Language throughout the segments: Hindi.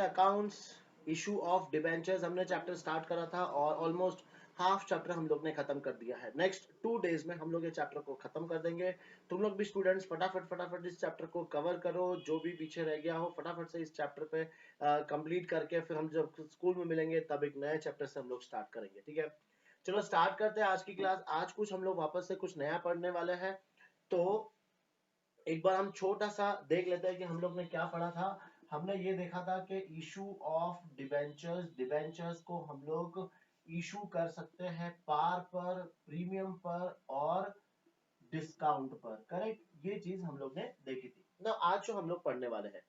अकाउंट्स, इशू ऑफ डिबेंचर्स हमने चैप्टर स्टार्ट करा था और ऑलमोस्ट हाफ चैप्टर हम लोग ने खत्म कर दिया है। नेक्स्ट 2 डेज में हम लोग ये चैप्टर को खत्म कर देंगे। तुम लोग भी स्टूडेंट्स फटाफट इस चैप्टर को कवर करो, जो भी पीछे रह गया हो फटाफट से इस चैप्टर पे कंप्लीट करके फिर हम जब स्कूल में मिलेंगे तब एक नए चैप्टर से हम लोग स्टार्ट करेंगे। ठीक है, चलो स्टार्ट करते हैं आज की क्लास। आज कुछ हम लोग वापस से कुछ नया पढ़ने वाले हैं। तो एक बार हम छोटा सा देख लेते हैं कि हम लोग ने क्या पढ़ा था। हमने ये देखा था कि इशू ऑफ डिबेंचर्स, डिबेंचर्स को हम लोग इशू कर सकते हैं पार पर, प्रीमियम पर और डिस्काउंट पर। करेक्ट, ये चीज हम लोग ने देखी थी ना। आज जो हम लोग पढ़ने वाले हैं,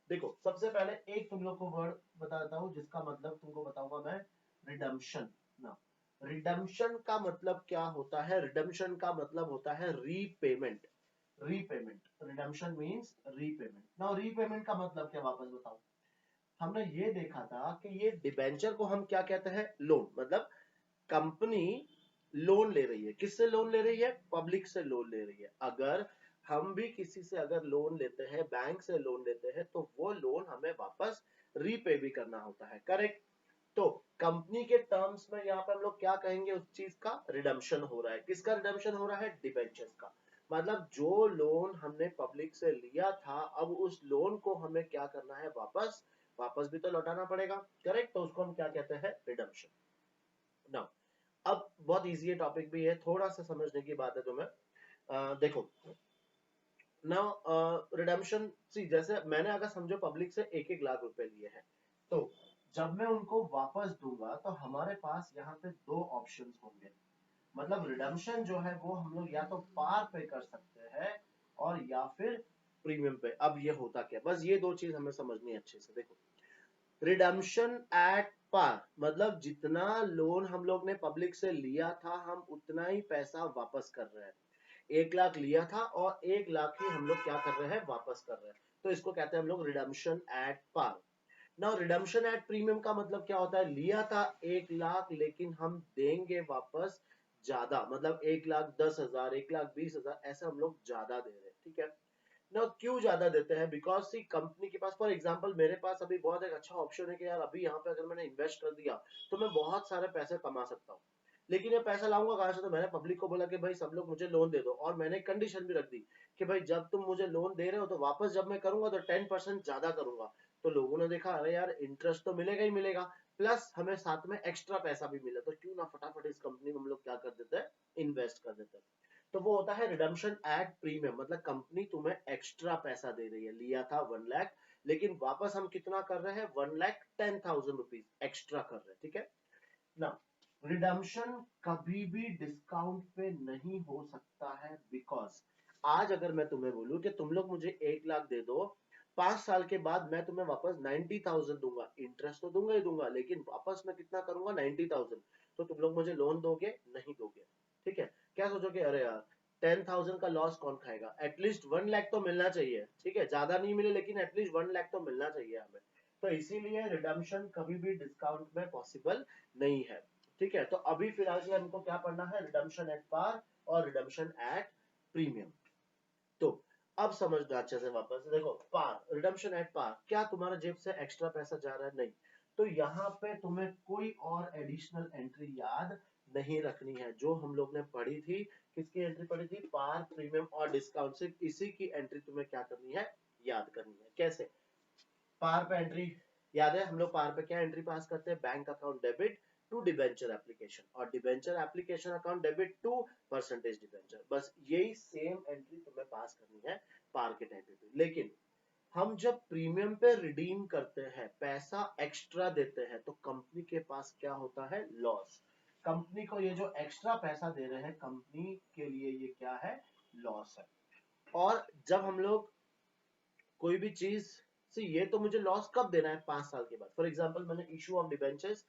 देखो सबसे पहले एक तुम लोग को वर्ड बताता हूं जिसका मतलब तुमको बताऊंगा मैं, रिडम्पशन ना। रिडम्पशन का मतलब क्या होता है? रिडम्पशन का मतलब होता है repayment. Repayment, redemption means repayment. Now repayment का मतलब क्या, वापस बताओ। हमने ये देखा था कि ये डिबेंचर को हम क्या कहते हैं? लोन। मतलब कंपनी लोन ले रही है। किससे लोन ले रही है? पब्लिक से लोन ले रही है। अगर हम भी किसी से अगर लोन लेते हैं, बैंक से लोन लेते हैं, तो वो लोन हमें वापस रीपे भी करना होता है। करेक्ट। तो कंपनी के टर्म्स में यहाँ पे हम लोग क्या कहेंगे? उस चीज का रिडम्पशन हो रहा है। किसका रिडम्पशन हो रहा है? डिबेंचर्स का। मतलब जो लोन हमने पब्लिक से लिया था, अब उस लोन को हमें क्या करना है? वापस वापस भी तो लौटाना पड़ेगा। करेक्ट, तो उसको हम क्या कहते हैं? रिडम्पशन। नाउ अब बहुत इजी है, टॉपिक भी है, थोड़ा सा समझने की बात है तुम्हें। देखो नाउ रिडम्पशन सी, जैसे मैंने अगर समझो पब्लिक से 1-1 लाख रुपए लिए हैं, तो जब मैं उनको वापस दूंगा तो हमारे पास यहाँ पे 2 ऑप्शंस होंगे। मतलब रिडम्पशन जो है वो हम लोग या तो पार पे कर सकते हैं और या फिर प्रीमियम पे। अब ये होता क्या, बस ये 2 चीज हमें समझनी है अच्छे से। देखो, रिडम्पशन एट पार मतलब जितना लोन हम लोग ने पब्लिक से लिया था, हम उतना ही पैसा वापस कर रहे हैं। 1 लाख लिया था और 1 लाख ही हम लोग क्या कर रहे हैं? वापस कर रहे हैं। तो इसको कहते हैं हम लोग redemption at par. Now redemption at premium का मतलब क्या होता है? लिया था 1 लाख लेकिन हम देंगे वापस ज्यादा। मतलब 1,10,000, 1,20,000 ऐसे हम लोग ज्यादा दे रहे हैं। ठीक है ना। क्यों ज्यादा देते हैं? बिकॉज सी कंपनी के पास, फॉर एग्जांपल मेरे पास अभी बहुत एक अच्छा ऑप्शन है कि यार अभी यहाँ पे अगर मैंने इन्वेस्ट कर दिया तो मैं बहुत सारे पैसे कमा सकता हूँ। लेकिन ये पैसा लाऊंगा कहां से? तो मैंने पब्लिक को बोला कि भाई सब लोग मुझे लोन दे दो, और मैंने कंडीशन भी रख दी कि भाई जब तुम मुझे लोन दे रहे हो तो वापस जब मैं करूंगा तो 10% ज्यादा करूंगा। तो लोगों ने देखा अरे यार इंटरेस्ट तो मिलेगा ही मिलेगा, प्लस हमें साथ में एक्स्ट्रा पैसा भी मिला, तो क्यों ना फटाफट इस कंपनी में हम लोग क्या कर देते हैं? इन्वेस्ट कर देते हैं। तो वो होता है रिडम्पशन एट प्रीमियम। मतलब कंपनी तुम्हें एक्स्ट्रा पैसा दे रही है। लिया था 1 लाख लेकिन वापस हम कितना कर रहे हैं? 1,10,000 रुपीज एक्स्ट्रा कर रहे हैं। ठीक है ना। रिडम्पशन कभी भी डिस्काउंट पे नहीं हो सकता है, बिकॉज आज अगर मैं तुम्हें बोलूं कि तुम लोग मुझे 1 लाख दे दो, 5 साल के बाद मैं तुम्हें वापस 90,000 दूंगा। इंटरेस्ट तो दूंगा ही दूंगा, लेकिन वापस मैं कितना करूंगा? 90,000। तो तुम लोग मुझे लोन दोगे? नहीं दोगे। ठीक है, क्या सोचोगे? अरे यार 10,000 का लॉस कौन खाएगा? एटलीस्ट 1 लाख तो मिलना चाहिए। ठीक है, ज्यादा नहीं मिले लेकिन एटलीस्ट 1 लाख तो मिलना चाहिए हमें। तो इसीलिए रिडम्पशन कभी भी डिस्काउंट में पॉसिबल नहीं है। ठीक है, तो अभी फिलहाल के लिए हमको क्या पढ़ना है? रिडम्पशन एट पार और रिडम्पशन एट प्रीमियम। तो अब समझना अच्छे से। वापस देखो, पार, रिडम्पशन एट पार, क्या तुम्हारा जेब से एक्स्ट्रा पैसा जा रहा है? नहीं। तो यहाँ पे तुम्हें कोई और एडिशनल एंट्री याद नहीं रखनी है। जो हम लोग ने पढ़ी थी, किसकी एंट्री पढ़ी थी? पार, प्रीमियम और डिस्काउंट। सिर्फ इसी की एंट्री तुम्हें क्या करनी है? याद करनी है। कैसे? पार पे एंट्री याद है, हम लोग पार पे क्या एंट्री पास करते हैं? Bank account debit to debenture application, और debenture application account debit to percentage debenture. बस यही सेम एंट्री तुम्हें पास करनी है पार के टाइम पे। लेकिन हम जब प्रीमियम पे रिडीम करते हैं, पैसा एक्स्ट्रा देते हैं, तो कंपनी के पास क्या होता है? लॉस। कंपनी को ये जो एक्स्ट्रा पैसा दे रहे हैं, कंपनी के लिए ये क्या है? लॉस है। और जब हम लोग कोई भी चीज से, ये तो मुझे लॉस कब देना है? 5 साल के बाद। फॉर एग्जांपल मैंने issue of debentures,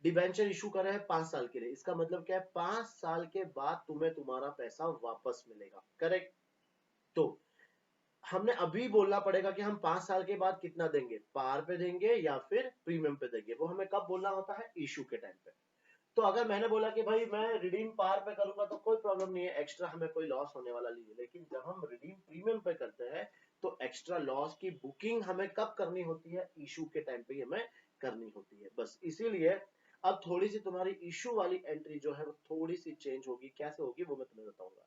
debenture issue करा है 5 साल के लिए। इसका मतलब क्या है? 5 साल के बाद तुम्हें तुम्हारा पैसा वापस मिलेगा। करेक्ट। तो हमने अभी बोलना पड़ेगा कि हम 5 साल के बाद कितना देंगे, पार पे देंगे या फिर प्रीमियम पे देंगे। वो हमें कब बोलना होता है? इशू के टाइम पे। तो अगर मैंने बोला कि भाई मैं रिडीम पार पे करूंगा तो कोई प्रॉब्लम नहीं है, एक्स्ट्रा हमें कोई लॉस होने वाला नहीं है। लेकिन जब हम रिडीम प्रीमियम पे करते हैं तो एक्स्ट्रा लॉस की बुकिंग हमें कब करनी होती है? इशू के टाइम पे हमें करनी होती है। बस इसीलिए अब थोड़ी सी तुम्हारी इशू वाली एंट्री जो है वो थोड़ी सी चेंज होगी। कैसे होगी वो मैं तुम्हें बताऊंगा।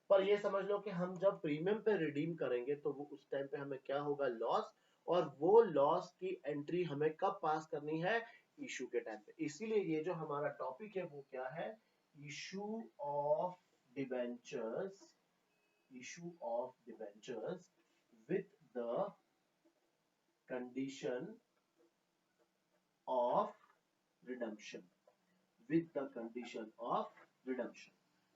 पर ये समझ लो कि हम जब प्रीमियम पे रिडीम करेंगे तो वो उस टाइम पे हमें क्या होगा? लॉस। और वो लॉस की एंट्री हमें कब पास करनी है? इशू के टाइम पे। इसीलिए ये जो हमारा टॉपिक है वो क्या है? Issue of debentures. Issue of debentures with the condition of redemption. With the condition of redemption.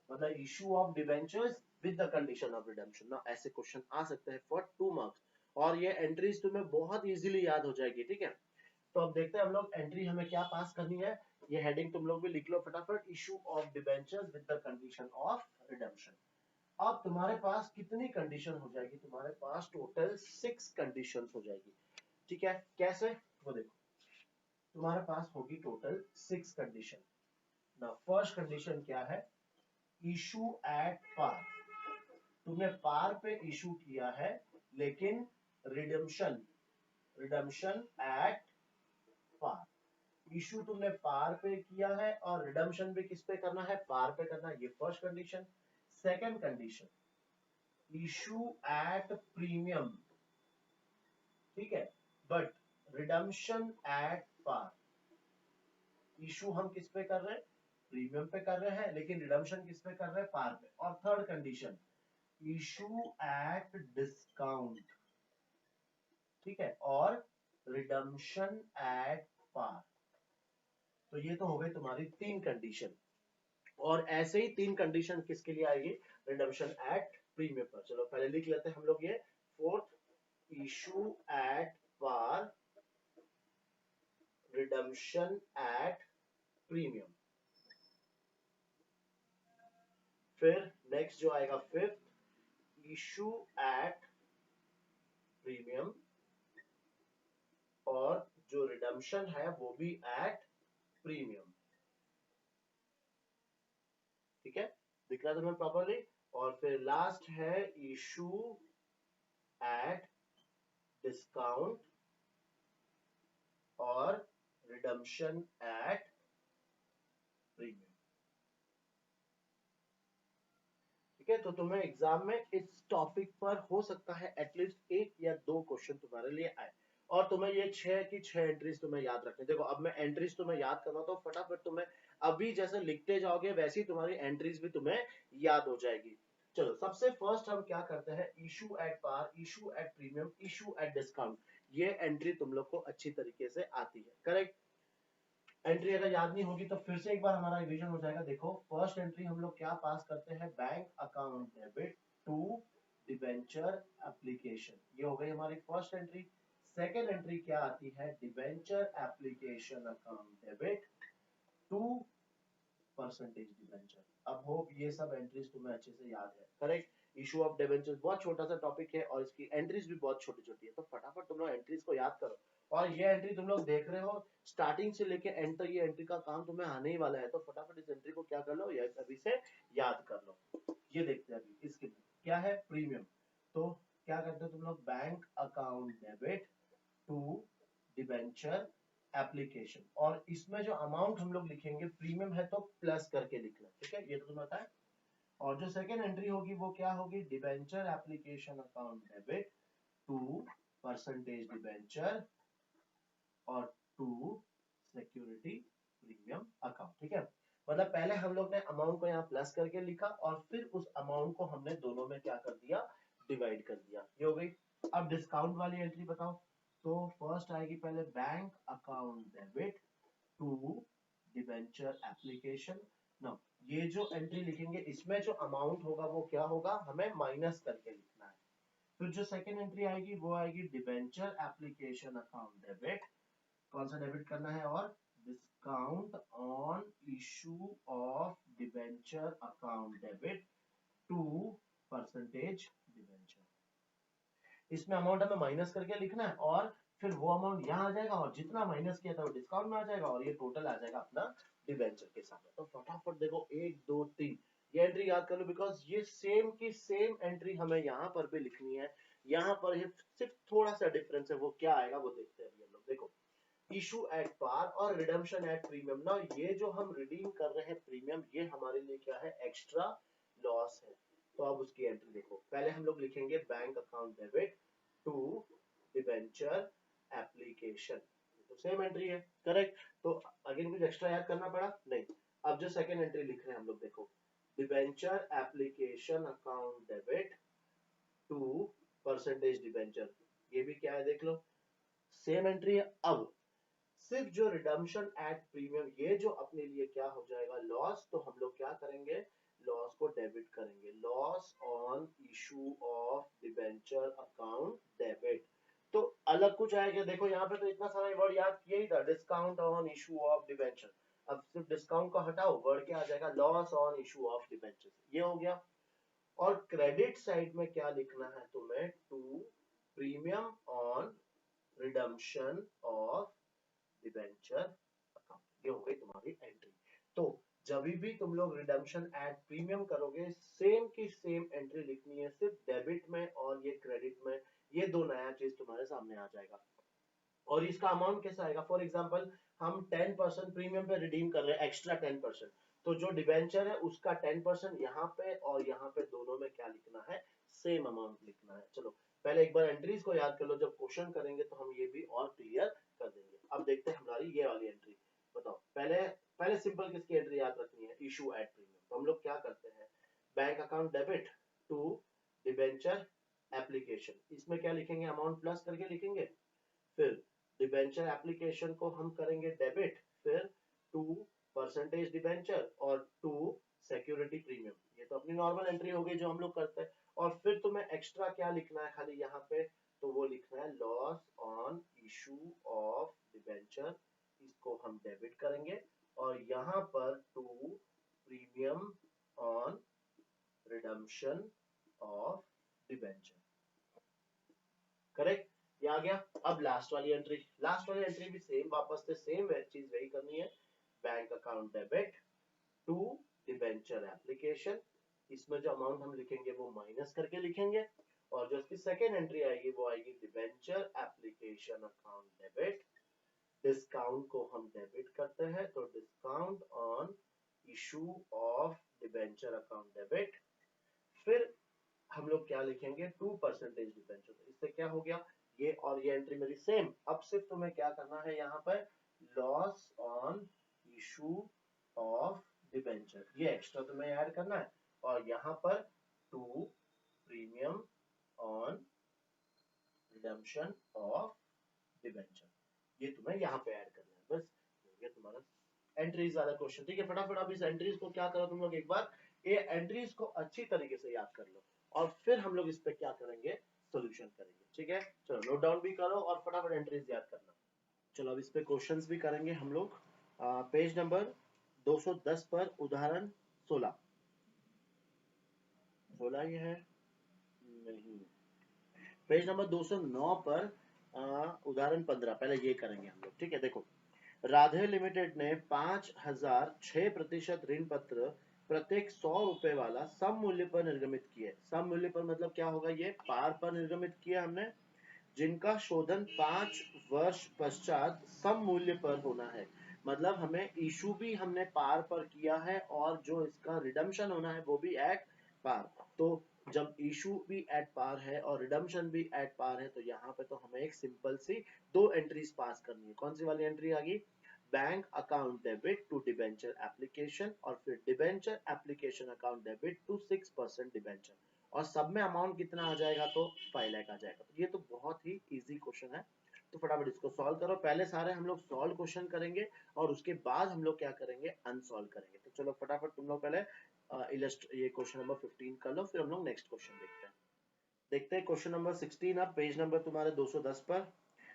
मतलब issue of debentures with the condition of redemption ना, ऐसे क्वेश्चन आ सकते हैं फॉर 2 मार्क्स। और ये एंट्रीज तुम्हें बहुत इजीली याद हो जाएगी। ठीक है, तो अब देखते हैं हम लोग एंट्री हमें क्या पास करनी है। ये हेडिंग तुम लोग भी लिख लो फटाफट, issue of debentures with the condition of redemption. अब तुम्हारे पास कितनी कंडीशन हो जाएगी? तुम्हारे पास टोटल 6 कंडीशंस हो जाएगी। ठीक है, कैसे वो देखो। तुम्हारे पास होगी टोटल 6 कंडीशन। ना फर्स्ट कंडीशन क्या है? Issue at par. तुमने पार पे इशू किया है लेकिन redemption redemption at par. Issue तुमने पार पे किया है और रिडेम्पशन भी किस पे करना है? पार पे करना है। ये first condition. Second condition, issue at premium. ठीक है, but redemption at par. Issue हम किस पे कर रहे हैं? प्रीमियम पे कर रहे हैं, लेकिन रिडेम्पशन किस पे कर रहे हैं? पार पे। और third condition, issue at discount. ठीक है, और रिडेम्पशन एट पार। तो ये तो हो गई तुम्हारी 3 कंडीशन। और ऐसे ही 3 कंडीशन किसके लिए आएगी? रिडेम्पशन एट प्रीमियम पर। चलो पहले लिख लेते हैं हम लोग ये। Fourth, issue at par, redemption at premium. फिर नेक्स्ट जो आएगा फिफ्थ, इशू एट प्रीमियम और जो रिडेम्पशन है वो भी एट प्रीमियम। ठीक है, दिख रहा है तुम्हें प्रॉपरली। और फिर लास्ट है इशू एट डिस्काउंट और रिडेम्पशन एट प्रीमियम। ठीक है, तो तुम्हें एग्जाम में इस टॉपिक पर हो सकता है एटलीस्ट 1 या 2 क्वेश्चन तुम्हारे लिए आए। और तुम्हें ये 6 की 6 एंट्रीज तुम्हें याद रखनी। देखो अब मैं एंट्रीज तुम्हें याद करवाता हूँ, फटाफट तुम्हें अभी जैसे लिखते जाओगे वैसे ही तुम्हारी एंट्रीज भी तुम्हें याद हो जाएगी। चलो सबसे फर्स्ट हम क्या करते हैं? Issue at par, issue at premium, issue at discount. ये एंट्री तुम लोग को अच्छी तरीके से आती है, करेक्ट। एंट्री अगर याद नहीं होगी तो फिर से एक बार हमारा रिवीजन हो जाएगा। देखो फर्स्ट एंट्री हम लोग क्या पास करते हैं? Bank account debit to debenture application. ये हो गई हमारी फर्स्ट एंट्री। सेकेंड एंट्री क्या आती है? Debenture application account debit to percentage debenture. अब होप ये सब एंट्रीज तुम्हें अच्छे से याद है, करेक्ट। इशू ऑफ डिबेंचर्स बहुत छोटा सा टॉपिक है और इसकी एंट्रीज भी बहुत छोटी छोटी है, तो फटाफट तुम लोग एंट्रीज को याद करो। और ये एंट्री तुम लोग देख रहे हो स्टार्टिंग से लेके एंड तक, ये एंट्री का काम तुम्हें आने ही वाला है। तो फटाफट इस एंट्री को क्या कर लो, ये अभी से याद कर लो। ये देखते हैं अभी इसके क्या है? प्रीमियम। तो क्या करते हो तुम लोग? Bank account debit to debenture application. और इसमें जो अमाउंट हम लोग लिखेंगे, प्रीमियम है तो प्लस करके लिखना। ठीक है, ये तो तुम्हें पता है। और जो सेकेंड एंट्री होगी वो क्या होगी? Debenture application account debit to percentage debenture और टू सिक्योरिटी प्रीमियम अकाउंट। ठीक है, मतलब पहले हम लोग ने अमाउंट को यहाँ प्लस करके लिखा और फिर उस अमाउंट को हमने दोनों में क्या कर दिया? डिवाइड कर दिया। ये हो गई। अब डिस्काउंट वाली एंट्री बताओ। तो फर्स्ट आएगी पहले bank account debit to debenture application. ना, ये जो एंट्री लिखेंगे इसमें जो अमाउंट होगा वो क्या होगा? हमें माइनस करके लिखना है। फिर जो सेकेंड एंट्री आएगी वो आएगी डिबेंचर एप्लीकेशन अकाउंट डेबिट। कौन सा डेबिट करना है? और discount on issue of debenture account debit to percentage debenture. इसमें अमाउंट हमें माइनस करके लिखना है और फिर वो अमाउंट यहाँ आ जाएगा और जितना माइनस किया था वो डिस्काउंट में आ जाएगा और ये टोटल आ जाएगा अपना डिबेंचर के साथ। तो फटाफट देखो 1 2 3 ये एंट्री याद कर लो, बिकॉज ये सेम की सेम एंट्री हमें यहाँ पर भी लिखनी है यहाँ पर ये सिर्फ थोड़ा सा डिफरेंस है, वो क्या आएगा वो देखते हैं अभी हम लोग। देखो इशू एट पार और रिडम्पशन एट प्रीमियम ना, ये जो हम रिडीम कर रहे हैं प्रीमियम, ये हमारे लिए क्या है, एक्स्ट्रा लॉस है। तो अब उसकी एंट्री देखो, पहले हम लोग लिखेंगे bank account debit to debenture application, तो सेम एंट्री है करेक्ट। तो अगेन कुछ एक्स्ट्रा ऐड करना पड़ा नहीं। अब जो सेकंड एंट्री लिख रहे हैं हम लोग, देखो debenture application account debit to percentage debenture, ये भी क्या है देख लो, सेम एंट्री है। अब सिर्फ जो रिडम्पशन एट प्रीमियम, ये जो अपने लिए क्या हो जाएगा, लॉस, तो हम लोग क्या करेंगे, लॉस को डेबिट करेंगे, loss on issue of debenture account debit. तो अलग कुछ आएगा, देखो यहाँ पे तो इतना सारा वर्ड याद किया ही था, discount on issue of debenture. अब सिर्फ डिस्काउंट को हटाओ, वर्ड क्या आ जाएगा, loss on issue of debenture, ये हो गया। और क्रेडिट साइड में क्या लिखना है तुम्हें, to premium on redemption of debenture account, ये हो गई तुम्हारी एंट्री। तो जब भी तुम लोग रिडम्पशन एट प्रीमियम करोगे, सेम की सेम एंट्री लिखनी है, सिर्फ डेबिट में और ये क्रेडिट में, ये दो नया चीज तुम्हारे सामने आ जाएगा। और इसका अमाउंट कैसा आएगा, फॉर एग्जांपल हम 10% प्रीमियम पे रिडीम कर रहे हैं, एक्स्ट्रा 10%, तो जो डिबेंचर है उसका 10% यहाँ पे और यहाँ पे दोनों में क्या लिखना है, सेम अमाउंट लिखना है। चलो पहले एक बार एंट्रीज को याद कर लो, जब क्वेश्चन करेंगे तो हम ये भी और क्लियर कर देंगे। अब देखते हैं हमारी ये वाली एंट्री, बताओ पहले पहले सिंपल किसकी एंट्री याद रखनी है, इशू एट प्रीमियम। तो हम लोग क्या करते हैं, bank account debit to debenture application, इसमें क्या लिखेंगे, अमाउंट प्लस करके लिखेंगे, फिर डिबेंचर एप्लीकेशन को हम करेंगे डेबिट, फिर टू परसेंटेज डिबेंचर और टू सिक्योरिटी प्रीमियम, ये तो अपनी नॉर्मल एंट्री हो गई जो हम लोग करते हैं। और फिर तुम्हें एक्स्ट्रा क्या लिखना है खाली यहाँ पे, तो वो लिखना है loss on issue of debenture, इसको हम डेबिट करेंगे, और यहाँ पर to premium on redemption of debenture, correct, ये आ गया। अब लास्ट वाली एंट्री, लास्ट वाली एंट्री भी सेम, वापस से सेम चीज वही करनी है, bank account debit to debenture application, इसमें जो अमाउंट हम लिखेंगे वो माइनस करके लिखेंगे, और जो इसकी सेकेंड एंट्री आएगी वो आएगी debenture application account debit, discount को हम डेबिट करते हैं, तो discount on issue of debenture account debit, फिर हम लोग क्या लिखेंगे, 2% डिबेंचर, तो इससे क्या हो गया, ये और ये एंट्री मेरी सेम। अब सिर्फ तुम्हें क्या करना है, यहाँ पर loss on issue of debenture, ये एक्स्ट्रा तुम्हें ऐड करना है, और यहाँ पर to premium on redemption of debenture, ये तुम्हें यहाँ पे ऐड करना है, बस ये तुम्हारा एंट्रीज वाला क्वेश्चन। ठीक है, फटाफट अब इस एंट्रीज को क्या करो तुम लोग, एक बार ये एंट्रीज को अच्छी तरीके से याद कर लो, और फिर हम लोग इस पे क्या करेंगे, सॉल्यूशन करेंगे। ठीक है, चलो नोट डाउन भी करो और फटाफट एंट्रीज याद करना। चलो अब इस पे क्वेश्चंस भी करेंगे हम लोग। पेज नंबर 210 पर उदाहरण 16, 16 ये है नहीं, पेज नंबर 209 पर उदाहरण 15, पहले ये करेंगे हम लोग। ठीक है, देखो राधे लिमिटेड ने 5006% ऋण पत्र प्रत्येक 100 रुपए वाला सम मूल्य पर निर्गमित किए, सम मूल्य पर मतलब क्या होगा, ये पार पर निर्गमित किया हमने, जिनका शोधन 5 वर्ष पश्चात सम मूल्य पर होना है, मतलब हमें इशू भी हमने पार पर किया है और जो इसका रिडम्पशन होना है वो भी एट पार। तो जब इशू भी एट पार है और रिडम्पशन भी एट पार है, तो यहाँ पे तो हमें एक सिंपल सी दो एंट्रीज पास करनी है। कौन सी वाली एंट्री आ गई, bank account debit to debenture application, और फिर debenture application account debit to 6% debenture, और सब में अमाउंट कितना आ जाएगा, तो 5 लाख आ जाएगा। तो ये तो बहुत ही इजी क्वेश्चन है, तो फटाफट इसको सॉल्व करो। पहले सारे हम लोग सॉल्व क्वेश्चन करेंगे और उसके बाद हम लोग क्या करेंगे, अनसॉल्व करेंगे। तो चलो फटाफट तुम लोग पहले ये क्वेश्चन नंबर 15 कर लो, फिर हम लोग नेक्स्ट क्वेश्चन देखते हैं। देखते हैं क्वेश्चन नंबर 16, अब पेज नंबर तुम्हारे 210 पर।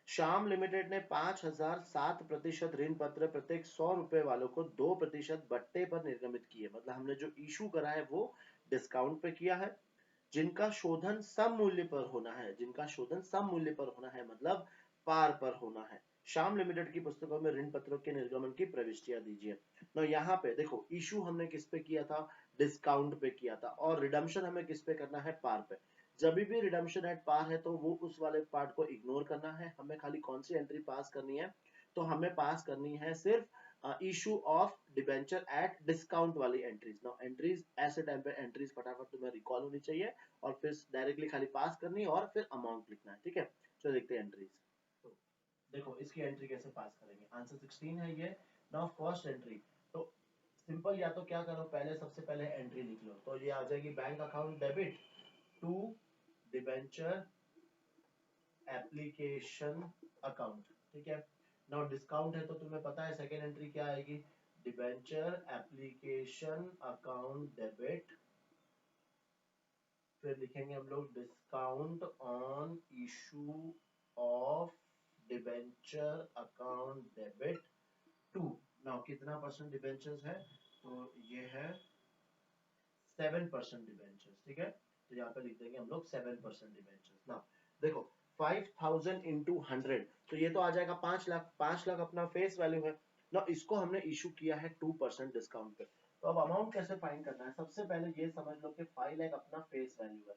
श्याम लिमिटेड ने 5007% ऋण पत्र प्रत्येक 100 रुपए वालों को 2% बट्टे पर निर्गमित किए, मतलब हमने जो इशू करा है वो डिस्काउंट पे किया है, जिनका शोधन सम मूल्य पर होना है, जिनका शोधन सम मूल्य पर होना है मतलब पार पर होना है। श्याम लिमिटेड की पुस्तकों में ऋण पत्रों के निर्गमन की प्रविष्टियां दीजिए। तो यहाँ पे देखो इशू हमने किस पे किया था, डिस्काउंट पे किया था, और रिडम्पशन हमें किस पे करना है, पार पे। जब भी रिडम्पशन एट पार है तो वो उस वाले पार्ट को इग्नोर करना है, हमें खाली कौन सी एंट्री पास करनी है, तो हमें पास करनी है सिर्फ issue of debenture at discount वाली एंट्रीज। नाउ एंट्रीज ऐसे टाइम पे एंट्रीज फटाफट तुम्हें रिकॉल होनी चाहिए और फिर डायरेक्टली खाली पास करनी है और फिर अमाउंट लिखना है, ठीक है। चलो देखते हैं एंट्रीज। तो देखो इसकी एंट्री कैसे पास करेंगे, आंसर 16 है ये। नाउ फर्स्ट एंट्री, तो सिंपल, या तो क्या करो, पहले सबसे पहले एंट्री लिख लो, तो ये आ जाएगी bank account debit to debenture application account, ठीक है। नाउ डिस्काउंट है तो तुम्हें पता है सेकेंड एंट्री क्या आएगी, डिबेंचर एप्लीकेशन अकाउंट डेबिट, फिर लिखेंगे हम लोग discount on issue of debenture account debit to, now कितना परसेंट डिबेंचर्स है, तो ये है 7% डिबेंचर्स, ठीक है। तो यहाँ पे लिख देंगे हम लोग 7% डिबेंचर्स। नाउ देखो 5000 इंटू 100, तो ये तो आ जाएगा 5 लाख, 5 लाख अपना फेस वैल्यू है ना, इसको हमने इशू किया है 2% डिस्काउंट पे। तो अब अमाउंट कैसे फाइंड करना है, सबसे पहले ये समझ लो कि 5 लाख अपना फेस वैल्यू है,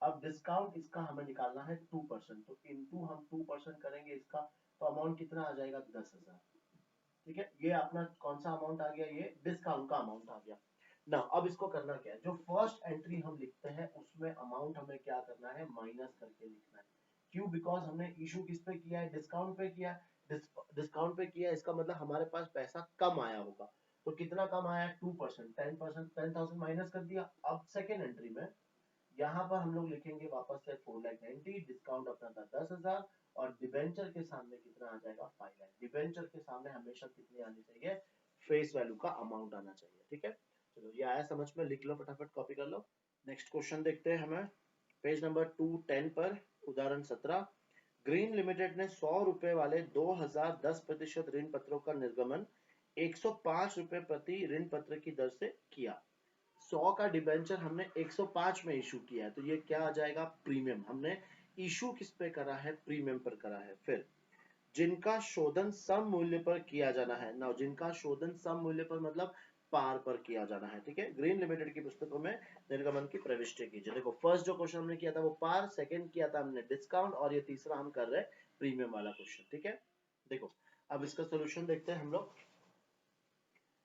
अब डिस्काउंट इसका हमें निकालना है 2%, तो इनटू हम 2% करेंगे इसका, तो अमाउंट कितना आ जाएगा 10,000, ठीक है। ये अपना कौन सा अमाउंट आ गया, ये डिस्काउंट का अमाउंट आ गया ना। अब इसको करना क्या है, जो फर्स्ट एंट्री हम लिखते हैं उसमें अमाउंट हमें क्या करना है, माइनस करके लिखना है। क्यों, बिकॉज हमने इशू किस पे किया है, डिस्काउंट पे किया है, डिस्काउंट पे किया है, इसका मतलब हमारे पास पैसा कम आया होगा। तो कितना कम आया, 2%, 10%, 10,000 माइनस कर दिया। अब सेकेंड एंट्री में यहाँ पर हम लोग लिखेंगे वापस से 4,90,000, डिस्काउंट अपना था 10,000 और डिबेंचर के सामने कितना आ जाएगा 5 लाख। डिबेंचर के सामने हमेशा कितनी आनी चाहिए, फेस वैल्यू का अमाउंट आना चाहिए, ठीक है। चलो ये आया समझ में, लिख लो फटाफट, कॉपी कर लो। नेक्स्ट क्वेश्चन देखते हैं हमें पेज नंबर 210 पर, उदाहरण 17। ग्रीन लिमिटेड ने 100 रुपए वाले 2010% ऋण पत्रों का निर्गमन 105 रुपए प्रति ऋण पत्र की दर से किया। 100 का डिबेंचर हमने 105 में इशू किया है, तो ये क्या आ जाएगा, प्रीमियम। हमने इशू किस पे करा है, प्रीमियम पर करा है। फिर जिनका शोधन सम मूल्य पर किया जाना है, ना जिनका शोधन सम मूल्य पर मतलब पार पर किया जाना है, ठीक है। ग्रीन लिमिटेड की पुस्तकों में निर्गमन की प्रविष्टि कीजिए। देखो फर्स्ट जो क्वेश्चन हमने किया था वो पार, सेकंड किया था हमने डिस्काउंट, और ये तीसरा हम कर रहे हैं प्रीमियम वाला क्वेश्चन, ठीक है। देखो अब इसका सोल्यूशन देखते हैं हम लोग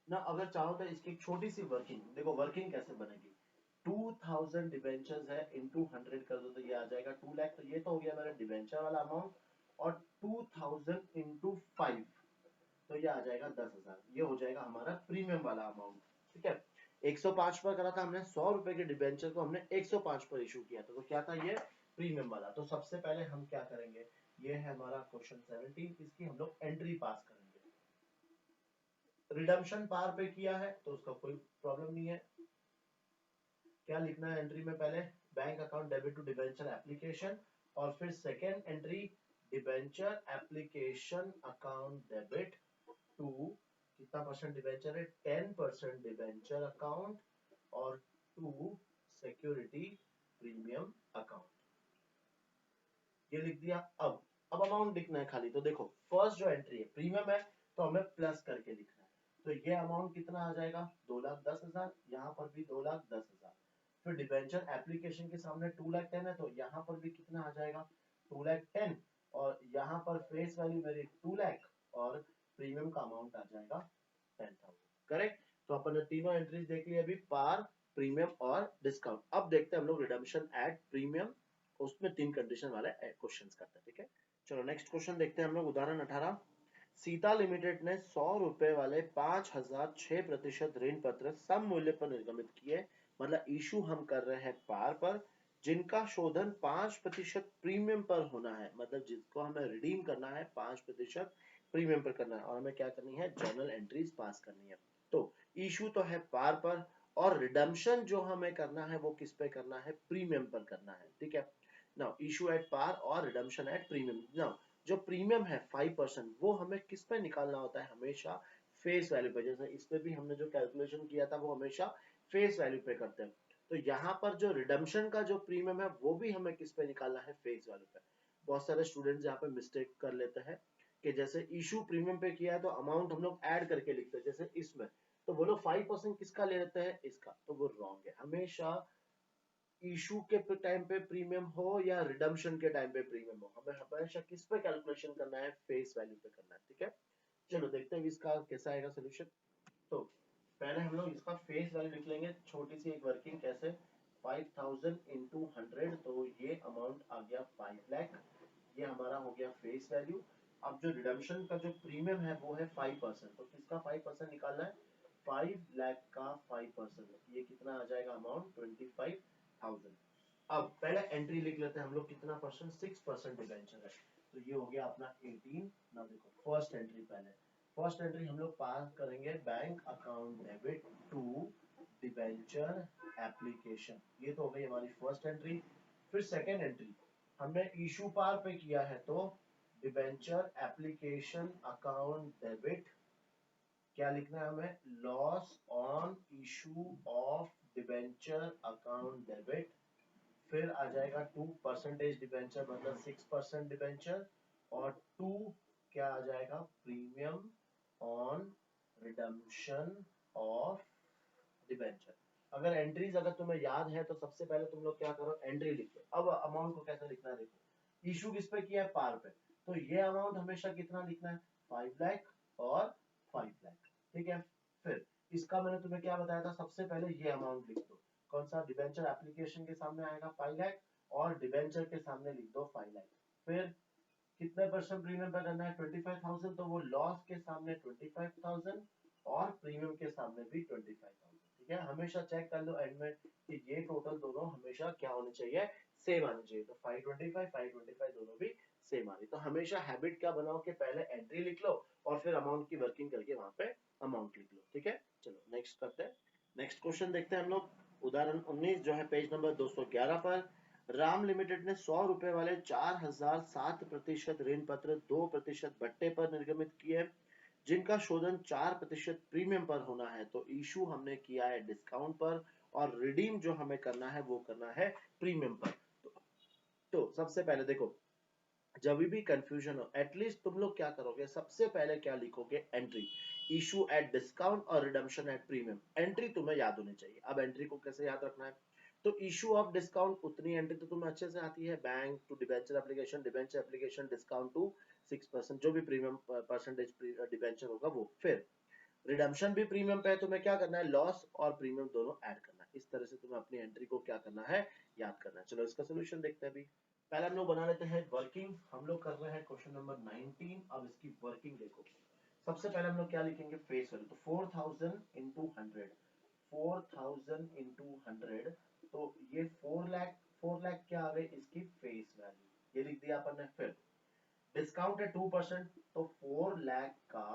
ना। अगर चाहो तो इसकी एक छोटी सी वर्किंग देखो, वर्किंग कैसे बनेगी। 2000 डिबेंचर्स है इनटू 100 कर दो तो ये आ जाएगा 2 लाख, तो ये तो हो गया मेरा डिबेंचर वाला अमाउंट, और 2000 इंटू 5 तो ये आ जाएगा 10,000, ये हो जाएगा हमारा प्रीमियम वाला अमाउंट, ठीक है। 105 पर करा था हमने, 100 रुपए के डिबेंचर को हमने 105 पर इशू किया था, तो क्या था ये प्रीमियम वाला। तो सबसे पहले हम क्या करेंगे, ये है हमारा क्वेश्चन 17, इसकी हम लोग एंट्री पास करेंगे। रिडम्पशन पार पे किया है तो उसका कोई प्रॉब्लम नहीं है। क्या लिखना है एंट्री में, पहले bank account debit to debenture application, और फिर second entry debenture application account debit to कितना परसेंट डिबेंचर है, 10% डिबेंचर अकाउंट, और टू सिक्योरिटी प्रीमियम अकाउंट, ये लिख दिया। अब अमाउंट लिखना है खाली, तो देखो फर्स्ट जो एंट्री है प्रीमियम है तो हमें प्लस करके लिखना है, तो ये अमाउंट कितना आ जाएगा 2,10,000, यहाँ पर भी 2,10,000। फिर डिबेंचर एप्लीकेशन के सामने 2,10,000 है तो यहाँ पर भी कितना आ जाएगा 2,10,000, और यहाँ पर फेस वैल्यू मेरी 2 लाख और प्रीमियम का अमाउंट आ जाएगा 10,000, करेक्ट। तो अपन ने तीनों एंट्रीज देख ली अभी, पार, प्रीमियम और डिस्काउंट। अब देखते हैं हम लोग रिडम्पशन एट प्रीमियम, उसमें 3 कंडीशन वाले क्वेश्चंस करते हैं, ठीक है। चलो नेक्स्ट क्वेश्चन देखते हैं हम लोग, उदाहरण 18। सीता लिमिटेड ने 100 रुपए वाले 5,006% ऋण पत्र सम मूल्य पर निर्गमित किए, मतलब इशू हम कर रहे हैं पार पर, जिनका शोधन 5% प्रीमियम पर होना है, मतलब जिसको हमें रिडीम करना है 5% प्रीमियम पर करना है, और हमें क्या करनी है, जर्नल एंट्रीज पास करनी है। तो इशू तो है पार पर, और रिडम्पशन जो हमें करना है वो किस पे करना है, प्रीमियम पर करना है, ठीक है। नाउ इशू एट पार और रिडम्पशन एट प्रीमियम। नाउ जो प्रीमियम है 5% वो हमें किस पे निकालना होता है, हमेशा फेस वैल्यू पे। जैसे इस पे भी हमने जो कैलकुलेशन किया था वो हमेशा फेस वैल्यू पे करते हैं, तो यहाँ पर जो रिडम्पशन का जो प्रीमियम है वो भी हमें किस पे निकालना है, फेस वैल्यू पे। बहुत सारे स्टूडेंट्स यहाँ पे मिस्टेक कर लेते हैं कि जैसे इशू प्रीमियम पे किया है तो अमाउंट हम लोग ऐड करके लिखते हैं, जैसे इसमें तो वो लोग 5% किसका ले लेते हैं, इसका, तो वो रॉन्ग है। हमेशा इशू के टाइम पे प्रीमियम हो या रिडम्पशन के टाइम पे प्रीमियम हो, हमें हमेशा किस पे कैलकुलेशन करना है, फेस वैल्यू पे करना है, ठीक है। चलो देखते हैं इसका कैसा आएगा सोल्यूशन। तो पहले हम लोग इसका फेस वैल्यू लिख लेंगे, छोटी सी एक वर्किंग कैसे, 5000 इंटू 100, तो ये अमाउंट आ गया 5 लाख, ये हमारा हो गया फेस वैल्यू। अब जो रिडम्पशन का जो प्रीमियम है वो है 5%, तो किसका 5% निकालना है, 5 लाख का 5%, ये कितना आ जाएगा अमाउंट, 25,000। अब पहले एंट्री लिख लेते हैं हम लोग, कितना परसेंट, 6% डिबेंचर है, तो ये हो गया अपना 18। ना देखो फर्स्ट एंट्री, पहले फर्स्ट एंट्री हम लोग पास करेंगे, bank account debit to debenture application, ये तो हो गई हमारी फर्स्ट एंट्री। फिर सेकेंड एंट्री हमने इशू पार पे किया है, तो डिबेंचर एप्लीकेशन अकाउंट डेबिट, क्या लिखना है हमें, loss on issue of debenture account debit. फिर आ जाएगा 2% डिबेंचर, मतलब 6% डिबेंचर, और 2 क्या आ जाएगा, premium on redemption of debenture. अगर एंट्रीज अगर तुम्हें याद है तो सबसे पहले तुम लोग क्या करो, एंट्री लिखो। अब अमाउंट को कैसे लिखना है, देखो इशू किस पे किया है, पार पे, तो ये अमाउंट हमेशा कितना लिखना है, 5 लाख और 5 लाख, ठीक है। फिर इसका मैंने तुम्हें क्या बताया था, सबसे पहले ये अमाउंट लिख दो, कौन सा, डिबेंचर एप्लीकेशन के सामने आएगा 5 लाख, और डिबेंचर के सामने लिख दो 5 लाख। फिर कितने परसेंट प्रीमियम पे करना है, 25,000, तो वो लॉस के सामने 25,000 और प्रीमियम के सामने भी 25,000, ठीक है। हमेशा चेक कर लो एंड में कि ये टोटल दोनों हमेशा क्या होने चाहिए, सेम आने चाहिए, तो 525 525 दोनों भी सेम आ रही। तो हमेशा हैबिट क्या बनाओ कि पहले एंट्री लिख लो और फिर अमाउंट की वर्किंग करके वहां पे अमाउंट लिख लो, ठीक है। चलो नेक्स्ट करते हैं, नेक्स्ट क्वेश्चन देखते हैं हम लोग। उदाहरण 19 जो है पेज नंबर 211 पर, राम लिमिटेड ने 100 रुपए वाले 4007% ऋण पत्र 2% बट्टे पर निर्गमित किए, जिनका शोधन 4% प्रीमियम पर होना है, तो इशू हमने किया है डिस्काउंट पर, और रिडीम जो हमें करना है वो करना है प्रीमियम पर। तो सबसे पहले देखो, जब भी कंफ्यूजन हो एटलीस्ट तुम लोग क्या करोगे, सबसे पहले क्या लिखोगे, एंट्री, इशू एट डिस्काउंट और रिडम्पशन एट प्रीमियम, एंट्री तुम्हें याद होनी चाहिए। अब एंट्री को कैसे याद रखना है, तो इशू ऑफ डिस्काउंट उतनी एंट्री तो तुम्हें अच्छे से आती है, bank to debenture application, debenture application discount to 6%, जो भी प्रीमियम परसेंटेज डिबेंचर होगा वो। फिर रिडम्पशन भी प्रीमियम पे है, तुम्हें क्या करना है, लॉस और प्रीमियम दोनों ऐड करना है। इस तरह से तुम्हें अपनी एंट्री को क्या करना है, याद करना है। चलो इसका सोल्यूशन देखते हैं अभी। पहले हम लोग बना लेते हैं वर्किंग, हम लोग कर रहे हैं क्वेश्चन नंबर 19। अब इसकी वर्किंग देखो, सबसे पहले हम लोग क्या लिखेंगे, फेस वैल्यू, तो 4000 इंटू 100, 4000 इंटू 100, तो ये 4 लाख, 4 लाख क्या आ गई इसकी फेस वैल्यू, ये लिख दिया अपन ने। फिर डिस्काउंट है 2%, तो 4 लाख का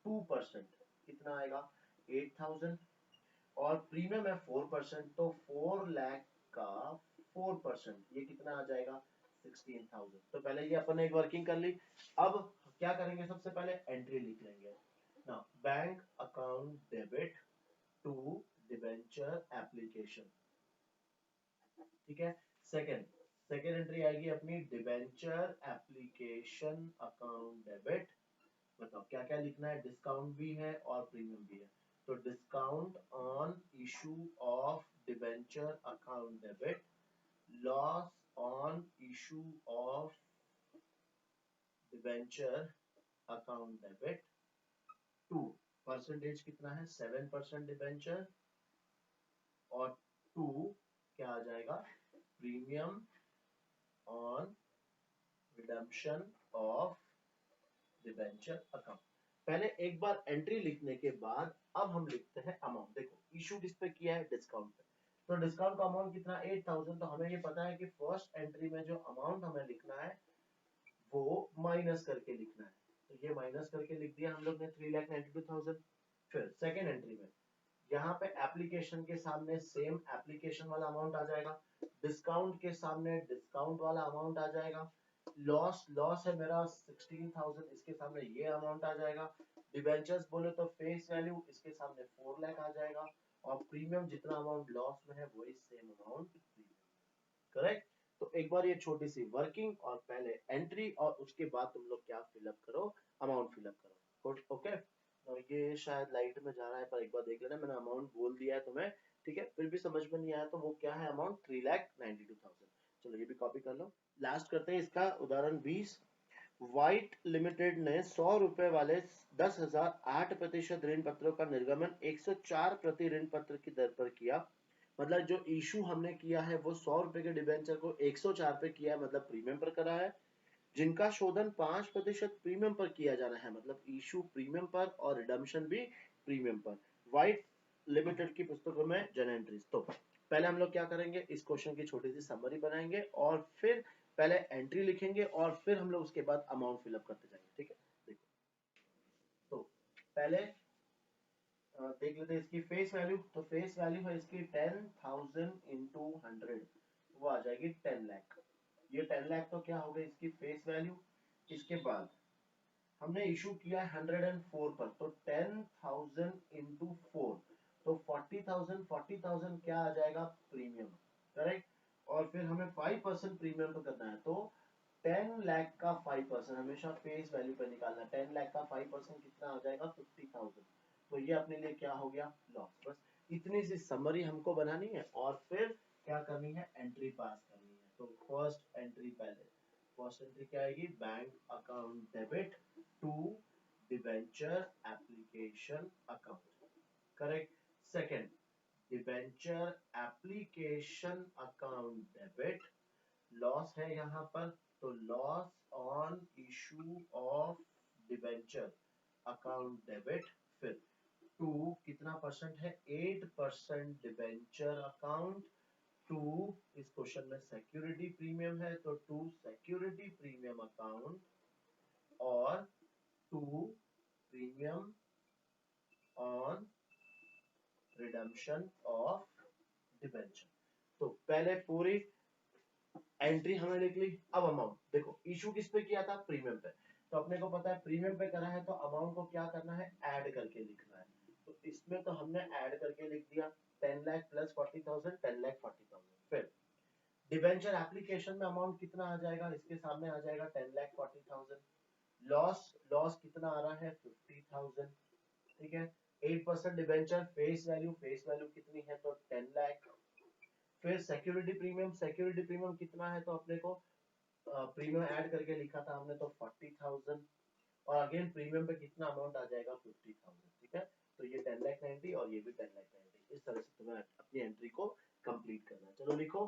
2% कितना आएगा, 8000, और प्रीमियम है 4%, तो 4 लाख का 4% ये कितना आ जाएगा, 16,000। तो पहले ये अपन ने एक वर्किंग कर ली। अब क्या करेंगे, सबसे पहले एंट्री लिख लेंगे ना, bank account debit to debenture application, ठीक है। सेकंड सेकंड एंट्री आएगी अपनी, डिबेंचर एप्लीकेशन अकाउंट डेबिट, बताओ क्या क्या लिखना है, डिस्काउंट भी है और प्रीमियम भी है, तो discount on issue of debenture account debit, loss on issue of debenture account debit to, percentage कितना है, 7% डिबेंचर, और 2 क्या आ जाएगा, premium on redemption of debenture account. पहले एक बार एंट्री लिखने के बाद अब हम लिखते हैं अमाउंट। देखो इशू किस पे किया है, डिस्काउंट पे, तो डिस्काउंट का अमाउंट कितना, 8000, तो हमें ये पता है कि फर्स्ट एंट्री में जो अमाउंट हमें लिखना है वो माइनस करके लिखना है, तो ये माइनस करके लिख दिया हम लोग ने, 3,92,000। फिर सेकेंड एंट्री में यहाँ पे एप्लीकेशन के सामने सेम एप्लीकेशन वाला अमाउंट आ जाएगा, डिस्काउंट के सामने डिस्काउंट वाला अमाउंट आ जाएगा, लॉस लॉस है मेरा 16,000, इसके सामने ये अमाउंट आ जाएगा, डिबेंचर्स बोले तो फेस वैल्यू, इसके सामने 4 लाख आ जाएगा, और प्रीमियम जितना अमाउंट लॉस में है वही सेम अमाउंट प्रीमियम, करेक्ट। तो एक बार ये छोटी सी वर्किंग और पहले एंट्री, और उसके बाद तुम लोग क्या फिलअप करो, अमाउंट फिलअप करो, ओके। तो ये शायद लाइट में जा रहा है, पर एक बार देख लेना, मैंने अमाउंट बोल दिया है तुम्हें, ठीक है, फिर भी समझ में नहीं आया तो वो क्या है अमाउंट 3,92,000। चलो ये भी कॉपी कर लो। लास्ट करते हैं इसका उदाहरण 20। व्हाइट लिमिटेड ने 100 रुपए वाले 10,008% ऋण पत्रों का निर्गमन 104 प्रति ऋण पत्र की दर पर किया। मतलब जो इशू हमने किया है वो 100 रुपए के डिबेंचर को 104 पे किया है, मतलब प्रीमियम पर करा है। जिनका शोधन 5% प्रीमियम पर किया जाना है, मतलब इशू प्रीमियम पर और रिडम्पशन भी प्रीमियम पर। व्हाइट लिमिटेड की पुस्तकों में जर्नल एंट्रीज। तो पहले हम लोग क्या करेंगे, इस क्वेश्चन की छोटी सी समरी बनाएंगे और फिर पहले एंट्री लिखेंगे और फिर हम लोग उसके बाद अमाउंट फिलअप करते जाएंगे। ठीक है, देखो तो पहले देख लेते हैं इसकी फेस वैल्यू। तो फेस वैल्यू है इसकी 10,000 इंटू 100, वो आ जाएगी 10 लाख। ये 10 लाख तो क्या हो गई इसकी फेस वैल्यू। इसके बाद हमने इशू किया 104 पर, तो 10,000 इंटू 4, तो 40,000। 40,000 क्या आ जाएगा प्रीमियम, करेक्ट। और फिर हमें 5% प्रीमियम पे करना है, तो 10 लाख का 5% हमेशा फेस वैल्यू पे निकालना है। 10 लाख का 5% कितना आ जाएगा 50,000। तो ये अपने लिए क्या हो गया लॉस। बस इतनी सी समरी हमको बनानी है और फिर क्या करनी है एंट्री पास करनी है। तो फर्स्ट एंट्री पहले, फर्स्ट एंट्री क्या आएगी, bank account debit to debenture application account, correct. Second, debenture application account debit, loss है यहाँ पर, तो loss on issue of debenture account debit. फिर टू कितना परसेंट है 8% डिबेंचर अकाउंट टू, इस क्वेश्चन में सिक्योरिटी प्रीमियम है तो टू सिक्योरिटी प्रीमियम अकाउंट और to premium on redemption of debenture. तो पहले पूरी एंट्री हमने लिख ली। अब अमाउंट देखो, इशू किस पे किया था प्रीमियम पे, तो अपने को पता है प्रीमियम पे करा है तो अमाउंट को क्या करना है ऐड करके लिखना है। तो इसमें तो हमने ऐड करके लिख दिया 10 लाख प्लस 40,000, 10 लाख 40,000। फिर डिबेंचर एप्लीकेशन में अमाउंट कितना आ जाएगा, इसके सामने आ जाएगा 10 लाख 40,000। लॉस, लॉस कितना आ रहा है 50,000, ठीक है। 8% debenture face value, face value कितनी है तो 10 लाख। फिर सिक्योरिटी प्रीमियम, सिक्योरिटी प्रीमियम कितना है तो अपने को प्रीमियम ऐड करके लिखा था हमने तो 40,000। और अगेन प्रीमियम पे कितना अमाउंट आ जाएगा 50,000, ठीक है। तो ये 10 लाख 90 और ये भी 10 लाख 90। इस तरह से तुम्हें अपनी एंट्री को कंप्लीट करना है। चलो लिखो।